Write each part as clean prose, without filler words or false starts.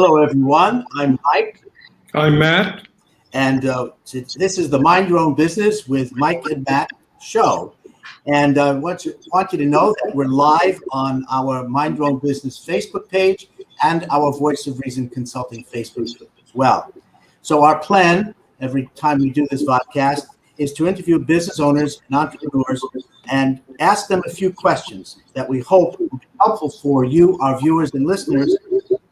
Hello, everyone. I'm Mike, I'm Matt. and this is the Mind Your Own Business with Mike and Matt show. And I want you to know that we're live on our Mind Your Own Business Facebook page and our Voice of Reason Consulting Facebook as well. So our plan every time we do this podcast is to interview business owners and entrepreneurs and ask them a few questions that we hope will be helpful for you, our viewers and listeners,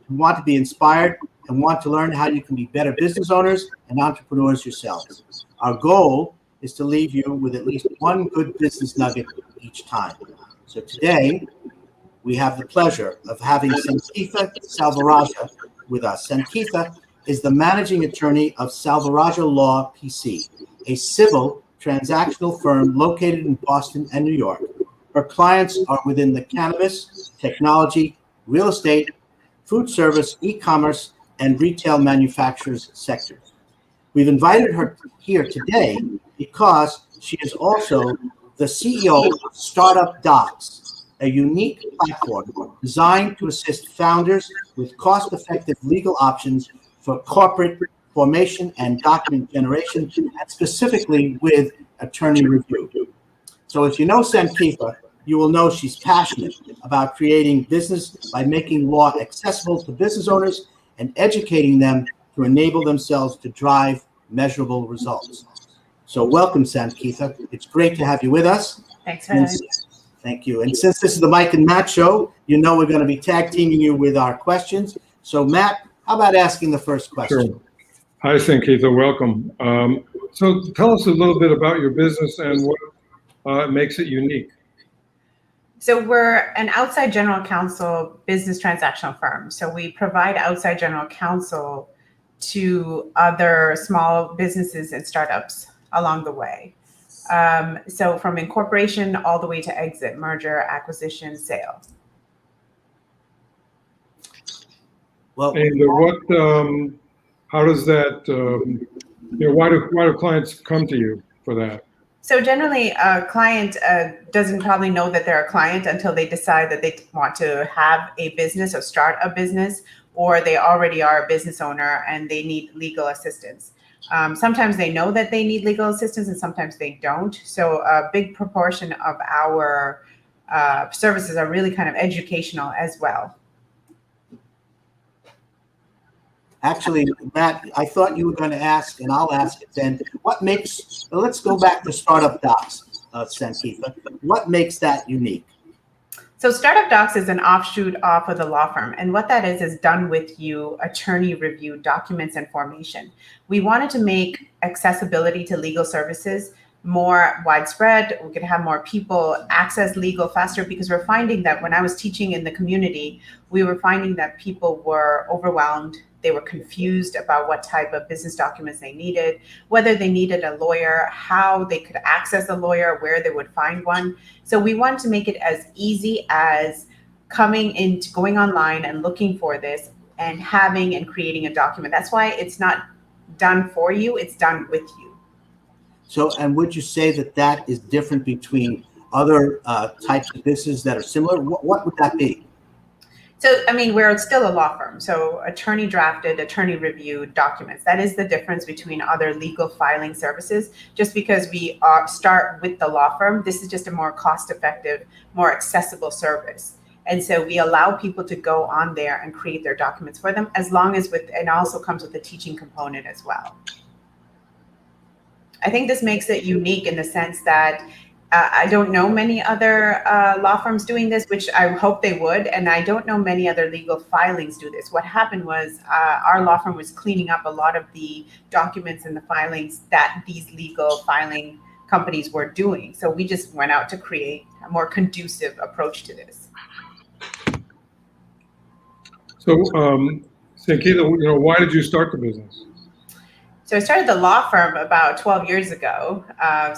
who want to be inspired and want to learn how you can be better business owners and entrepreneurs yourselves. Our goal is to leave you with at least one good business nugget each time. So today, we have the pleasure of having Sankeetha Selverajah with us. Sankeetha is the managing attorney of Selvarajah Law PC, a civil transactional firm located in Boston and New York. Her clients are within the cannabis, technology, real estate, food service, e-commerce, and retail manufacturers sectors. We've invited her here today because she is also the CEO of STARTUP DOX, a unique platform designed to assist founders with cost-effective legal options for corporate formation and document generation, and specifically with attorney review. So if you know Sankeetha, you will know she's passionate about creating business by making law accessible to business owners and educating them to enable themselves to drive measurable results. So welcome, Sankeetha. It's great to have you with us. Thanks for having me. Thank you. And since this is the Mike and Matt show, you know we're going to be tag teaming you with our questions. So Matt, how about asking the first question? Sure. Hi, Sankeetha. Welcome. So tell us a little bit about your business and what makes it unique. So we're an outside general counsel business transactional firm. So we provide outside general counsel to other small businesses and startups along the way. So from incorporation all the way to exit, merger, acquisition, sale. Well, And how does that, why do clients come to you for that? So generally, a client doesn't probably know that they're a client until they decide that they want to have a business or start a business, or they already are a business owner and they need legal assistance. Sometimes they know that they need legal assistance and sometimes they don't. So a big proportion of our services are really kind of educational as well. Actually, Matt, I thought you were going to ask, and I'll ask it then. Let's go back to Startup Docs, Sankeetha. What makes that unique? So Startup Docs is an offshoot off of the law firm. And what that is done with you, attorney review, documents and formation. We wanted to make accessibility to legal services more widespread. We could have more people access legal faster, because we're finding that when I was teaching in the community, we were finding that people were overwhelmed. They were confused about what type of business documents they needed, whether they needed a lawyer, how they could access a lawyer, where they would find one. So we wanted to make it as easy as going online and looking for this and having and creating a document. That's why it's not done for you, it's done with you. So, and would you say that that is different between other types of businesses that are similar? What would that be? So, I mean, we're still a law firm. So attorney drafted, attorney reviewed documents. That is the difference between other legal filing services. Just because we start with the law firm, this is just a more cost-effective, more accessible service. And so we allow people to go on there and create their documents for them, as long as and also comes with a teaching component as well. I think this makes it unique in the sense that I don't know many other law firms doing this, which I hope they would. And I don't know many other legal filings do this. What happened was our law firm was cleaning up a lot of the documents and the filings that these legal filing companies were doing. So we just went out to create a more conducive approach to this. So, Sankeetha, why did you start the business? So I started the law firm about 12 years ago.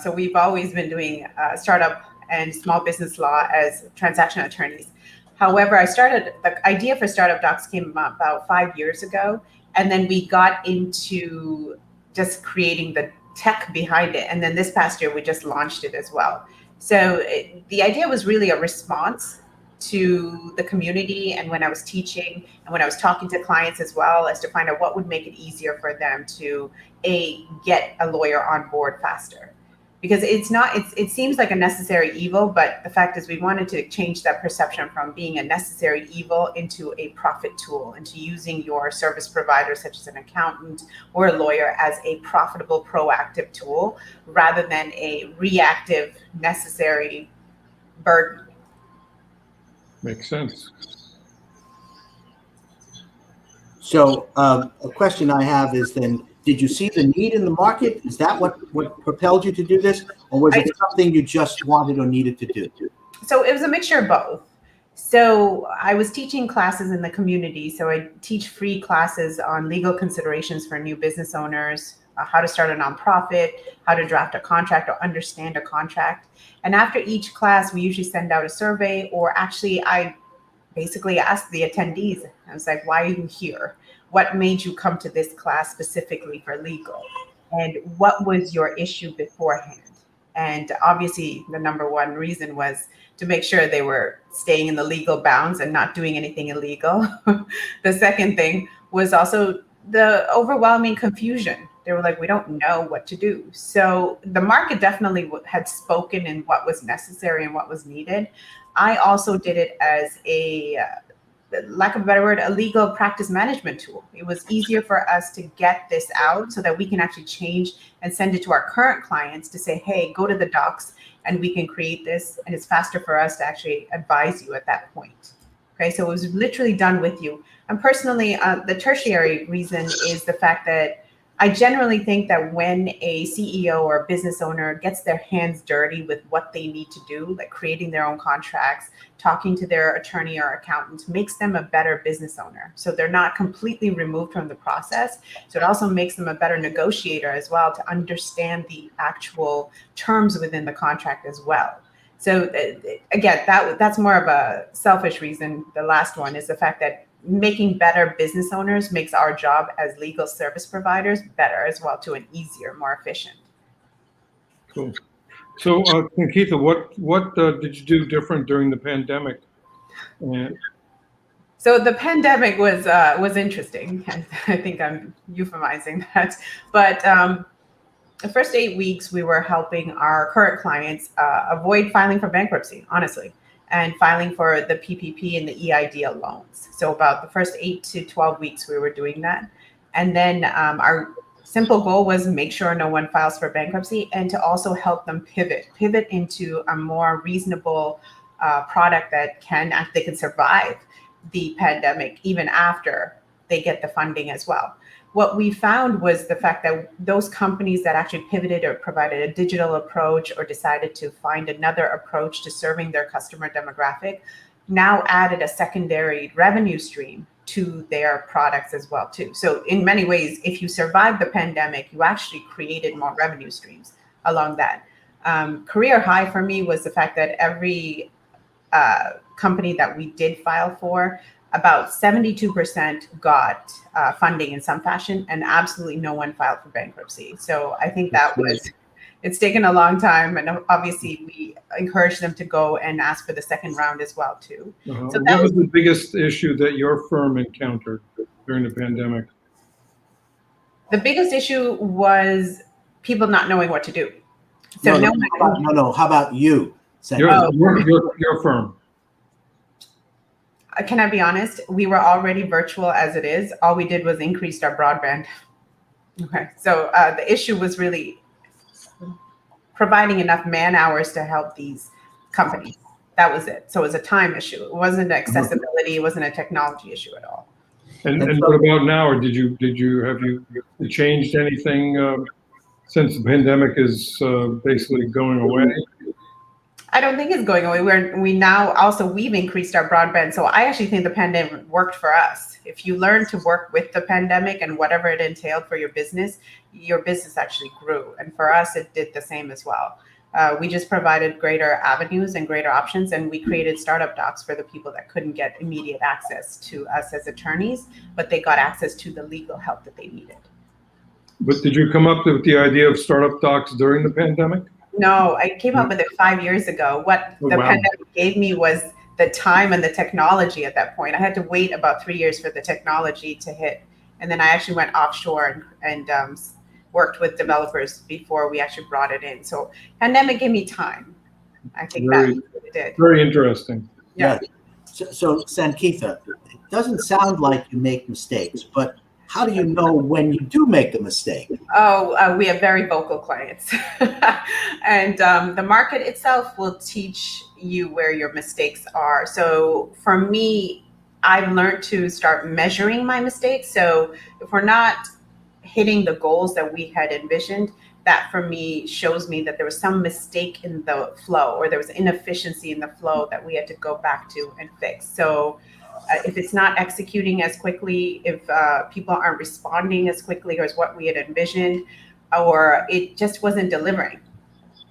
So we've always been doing startup and small business law as transactional attorneys. However, the idea for Startup Docs came about 5 years ago. And then we got into just creating the tech behind it. And then this past year, we just launched it as well. So the idea was really a response to the community and when I was teaching and when I was talking to clients as well, as to find out what would make it easier for them to get a lawyer on board faster. Because it seems like a necessary evil, but the fact is we wanted to change that perception from being a necessary evil into a profit tool, into using your service provider, such as an accountant or a lawyer, as a profitable, proactive tool rather than a reactive, necessary burden. Makes sense. So a question I have is then, did you see the need in the market? Is that what propelled you to do this? Or was it something you just wanted or needed to do? So it was a mixture of both. So I was teaching classes in the community. So I teach free classes on legal considerations for new business owners, how to start a nonprofit, how to draft a contract or understand a contract. And after each class, we usually send out a survey, or actually I basically asked the attendees, I was like, why are you here? What made you come to this class specifically for legal? And what was your issue beforehand? And obviously the number one reason was to make sure they were staying in the legal bounds and not doing anything illegal. The second thing was also the overwhelming confusion. They were like, we don't know what to do. So the market definitely had spoken in what was necessary and what was needed. I also did it as a, lack of a better word, a legal practice management tool. It was easier for us to get this out so that we can actually change and send it to our current clients to say, hey, go to the docs and we can create this. And it's faster for us to actually advise you at that point. Okay, so it was literally done with you. And personally, the tertiary reason is the fact that I generally think that when a CEO or a business owner gets their hands dirty with what they need to do, like creating their own contracts, talking to their attorney or accountant, makes them a better business owner. So they're not completely removed from the process. So it also makes them a better negotiator as well, to understand the actual terms within the contract as well. So again, that's more of a selfish reason. The last one is the fact that making better business owners makes our job as legal service providers better as well, to an easier, more efficient. Cool. So, Sankeetha, what did you do different during the pandemic? So the pandemic was interesting. I think I'm euphemizing that, but the first 8 weeks we were helping our current clients avoid filing for bankruptcy, honestly, and filing for the PPP and the EIDL loans. So about the first 8 to 12 weeks, we were doing that. And then our simple goal was make sure no one files for bankruptcy, and to also help them pivot into a more reasonable product that they can survive the pandemic even after they get the funding as well. What we found was the fact that those companies that actually pivoted or provided a digital approach or decided to find another approach to serving their customer demographic now added a secondary revenue stream to their products as well too. So in many ways, if you survived the pandemic, you actually created more revenue streams along that. Career high for me was the fact that every company that we did file for, about 72% got funding in some fashion, and absolutely no one filed for bankruptcy. So I think that it's taken a long time, and obviously we encourage them to go and ask for the second round as well too. So what was the biggest issue that your firm encountered during the pandemic? The biggest issue was people not knowing what to do. So no. How about you? Your firm. Can I be honest? We were already virtual as it is. All we did was increased our broadband. Okay, so the issue was really providing enough man hours to help these companies. That was it. So it was a time issue. It wasn't accessibility. It wasn't a technology issue at all. And what about now? Or have you changed anything since the pandemic is basically going away? I don't think it's going away. We've increased our broadband. So I actually think the pandemic worked for us. If you learn to work with the pandemic and whatever it entailed for your business actually grew. And for us, it did the same as well. We just provided greater avenues and greater options, and we created startup docs for the people that couldn't get immediate access to us as attorneys, but they got access to the legal help that they needed. But did you come up with the idea of startup docs during the pandemic? No, I came up with it 5 years ago. What the pandemic gave me was the time and the technology at that point. I had to wait about 3 years for the technology to hit. And then I actually went offshore and worked with developers before we actually brought it in. So pandemic gave me time. I think that it did. Very interesting. Yeah. So Sankeetha, it doesn't sound like you make mistakes, but how do you know when you do make a mistake? Oh, we have very vocal clients. And the market itself will teach you where your mistakes are. So for me, I've learned to start measuring my mistakes. So if we're not hitting the goals that we had envisioned, that for me shows me that there was some mistake in the flow, or there was inefficiency in the flow that we had to go back to and fix. So if it's not executing as quickly, if people aren't responding as quickly or as what we had envisioned, or it just wasn't delivering,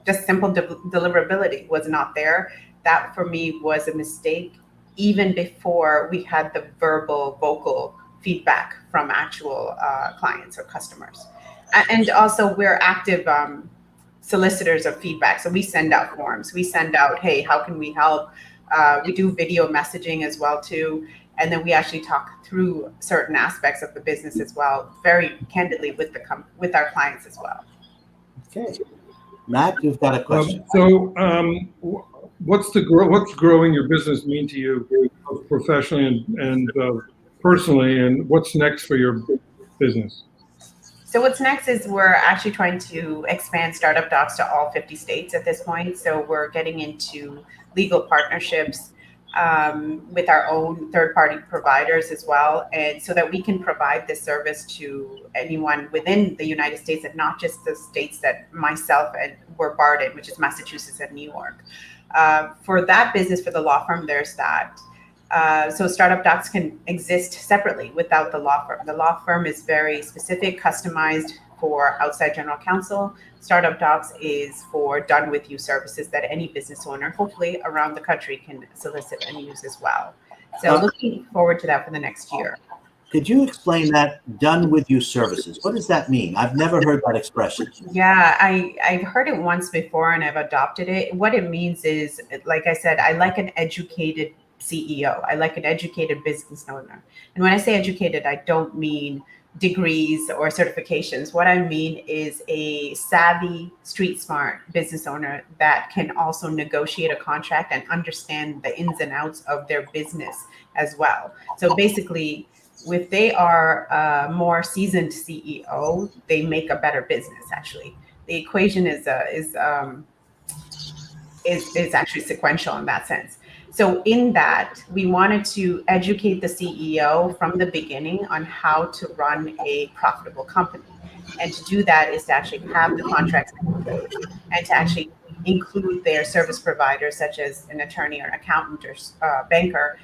just simple deliverability was not there, that for me was a mistake, even before we had the vocal feedback from actual clients or customers. And also we're active solicitors of feedback. So we send out forms, we send out, hey, how can we help? We do video messaging as well too. And then we actually talk through certain aspects of the business as well, very candidly with our clients as well. Okay. Matt, you've got a question. What's growing your business mean to you, both professionally and personally, and what's next for your business? So what's next is we're actually trying to expand Startup Docs to all 50 states at this point. So we're getting into legal partnerships with our own third-party providers as well, and so that we can provide this service to anyone within the United States, and not just the states that myself and were barred in, which is Massachusetts and New York. For that business, for the law firm, there's that. So Startup Docs can exist separately without the law firm. The law firm is very specific, customized for outside general counsel. Startup Docs is for done with you services that any business owner, hopefully around the country, can solicit and use as well. So looking forward to that for the next year. Could you explain that done with you services? What does that mean? I've never heard that expression. Yeah, I've heard it once before and I've adopted it. What it means is, like I said, I like an educated CEO. I like an educated business owner. And when I say educated, I don't mean degrees or certifications. What I mean is a savvy, street smart business owner that can also negotiate a contract and understand the ins and outs of their business as well. So basically, if they are a more seasoned CEO, they make a better business. Actually, the equation is actually sequential in that sense. So in that, we wanted to educate the CEO from the beginning on how to run a profitable company. And to do that is to actually have the contracts in place and to actually include their service providers, such as an attorney or an accountant or banker,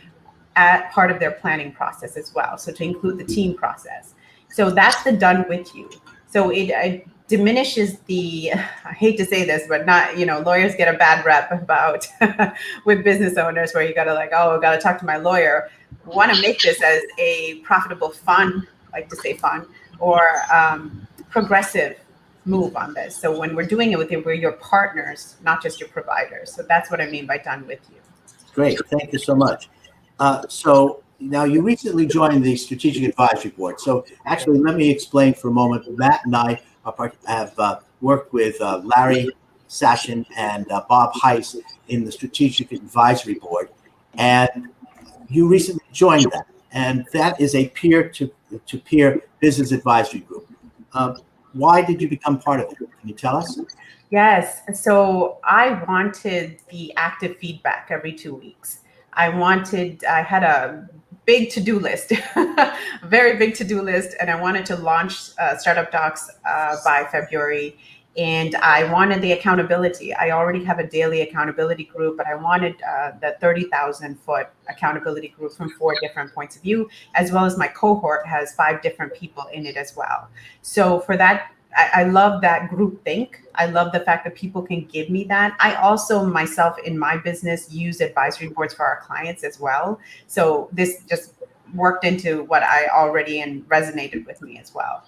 at part of their planning process as well. So to include the team process. So that's the done with you. So it diminishes the, I hate to say this, but not, lawyers get a bad rep about with business owners, where you got to talk to my lawyer. We want to make this as a profitable, fun, I like to say fun, or progressive move on this. So when we're doing it with you, we're your partners, not just your providers. So that's what I mean by done with you. Great. Thank you so much. So now you recently joined the Strategic Advisory Board. So actually, let me explain for a moment. Matt and I have worked with Larry Sashin and Bob Heiss in the Strategic Advisory Board, and you recently joined that. And that is a peer-to-peer business advisory group. Why did you become part of it? Can you tell us? Yes. So I wanted the active feedback every 2 weeks. I had a big to-do list, a very big to-do list, and I wanted to launch Startup Docs by February. And I wanted the accountability. I already have a daily accountability group, but I wanted the 30,000-foot accountability group from 4 different points of view, as well as my cohort has 5 different people in it as well. So for that, I love that group think. I love the fact that people can give me that. I also myself in my business use advisory boards for our clients as well. So this just worked into what I already and resonated with me as well.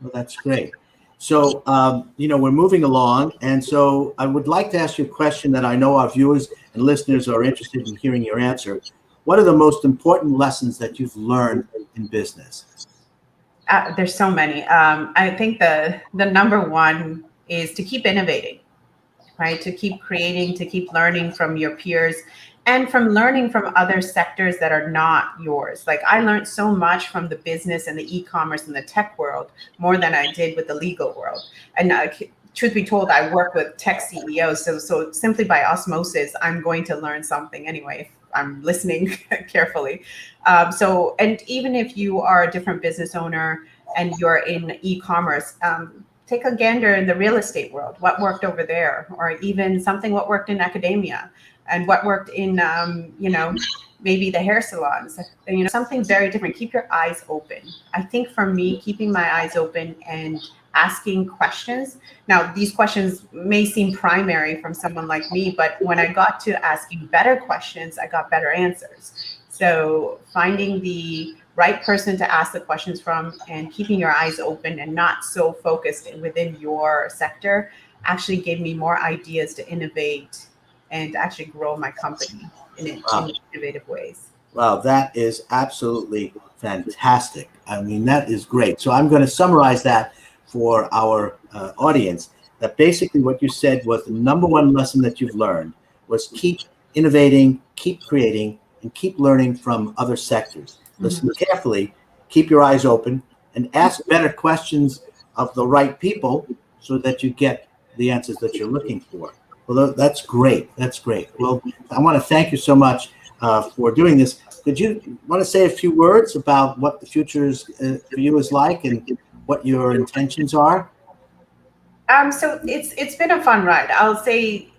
Well, that's great. So, we're moving along. And so I would like to ask you a question that I know our viewers and listeners are interested in hearing your answer. What are the most important lessons that you've learned in business? There's so many. I think the number one is to keep innovating, right? To keep creating, to keep learning from your peers and from learning from other sectors that are not yours. Like I learned so much from the business and the e-commerce and the tech world more than I did with the legal world. And truth be told, I work with tech CEOs. So simply by osmosis, I'm going to learn something anyway, if I'm listening carefully. And even if you are a different business owner and you're in e-commerce, take a gander in the real estate world, what worked over there, or even something what worked in academia and what worked in, maybe the hair salons, something very different. Keep your eyes open. I think for me, keeping my eyes open and asking questions. Now, these questions may seem primary from someone like me, but when I got to asking better questions, I got better answers. So finding the right person to ask the questions from and keeping your eyes open and not so focused within your sector actually gave me more ideas to innovate and actually grow my company in innovative ways. Wow, that is absolutely fantastic. I mean, that is great. So I'm going to summarize that for our audience, that basically what you said was the number one lesson that you've learned was keep innovating, keep creating, and keep learning from other sectors. Listen carefully, keep your eyes open, and ask better questions of the right people so that you get the answers that you're looking for. Well, that's great. That's great. Well, I want to thank you so much for doing this. Could you want to say a few words about what the future for you is like and what your intentions are? So it's been a fun ride. I'll say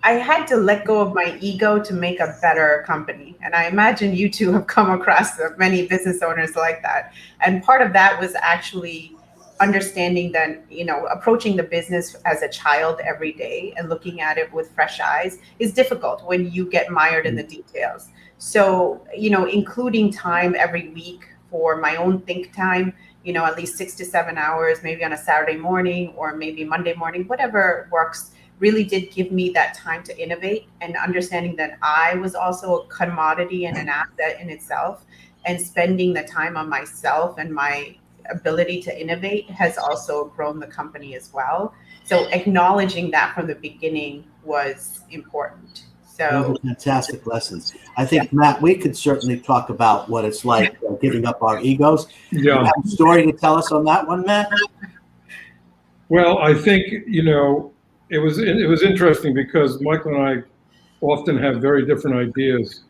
I had to let go of my ego to make a better company. And I imagine you two have come across many business owners like that. And part of that was actually understanding that, approaching the business as a child every day and looking at it with fresh eyes is difficult when you get mired in the details. So, including time every week for my own think time, at least 6 to 7 hours, maybe on a Saturday morning or maybe Monday morning, whatever works, really did give me that time to innovate and understanding that I was also a commodity and an asset in itself, and spending the time on myself and my ability to innovate has also grown the company as well. So acknowledging that from the beginning was important. Those So are fantastic lessons. I think, Matt, we could certainly talk about what it's like giving up our egos. Yeah. You have a story to tell us on that one, Matt? Well, I think, it was interesting because Michael and I often have very different ideas.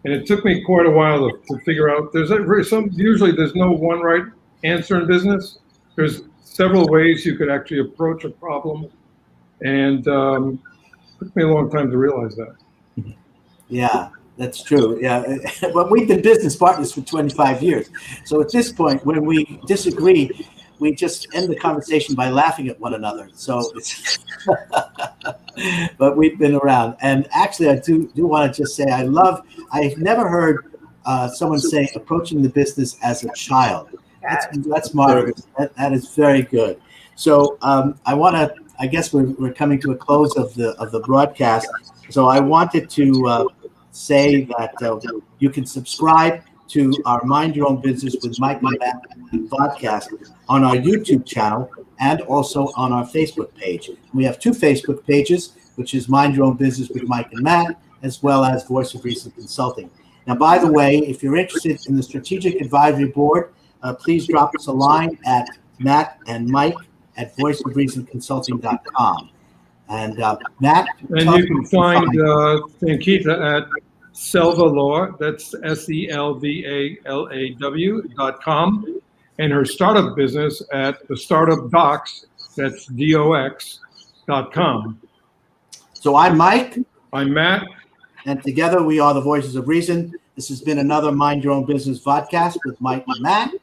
And it took me quite a while to figure out, usually there's no one right answer in business. There's several ways you could actually approach a problem. And it took me a long time to realize that. Yeah, that's true. Yeah, but we've been business partners for 25 years. So at this point, when we disagree, we just end the conversation by laughing at one another. So it's, but we've been around. And actually, I do want to just say, I've never heard someone say approaching the business as a child. That's marvelous. That is very good. So I guess we're coming to a close of the broadcast. So I wanted to say that you can subscribe to our Mind Your Own Business with Mike and Matt podcast on our YouTube channel and also on our Facebook page. We have two Facebook pages, which is Mind Your Own Business with Mike and Matt, as well as Voice of Reason Consulting. Now, by the way, if you're interested in the Strategic Advisory Board, please drop us a line at Matt and Mike at voiceofreasonconsulting.com. And Matt? And you can find Sankeetha at Selvarajah, that's SELVALAW.com, and her startup business at the Startup Docs, that's DOX.com. So I'm Mike. I'm Matt. And together we are the Voices of Reason. This has been another Mind Your Own Business podcast with Mike and Matt.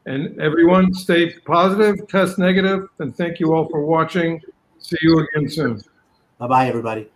And everyone stay positive, test negative, and thank you all for watching. See you again soon. Bye-bye, everybody.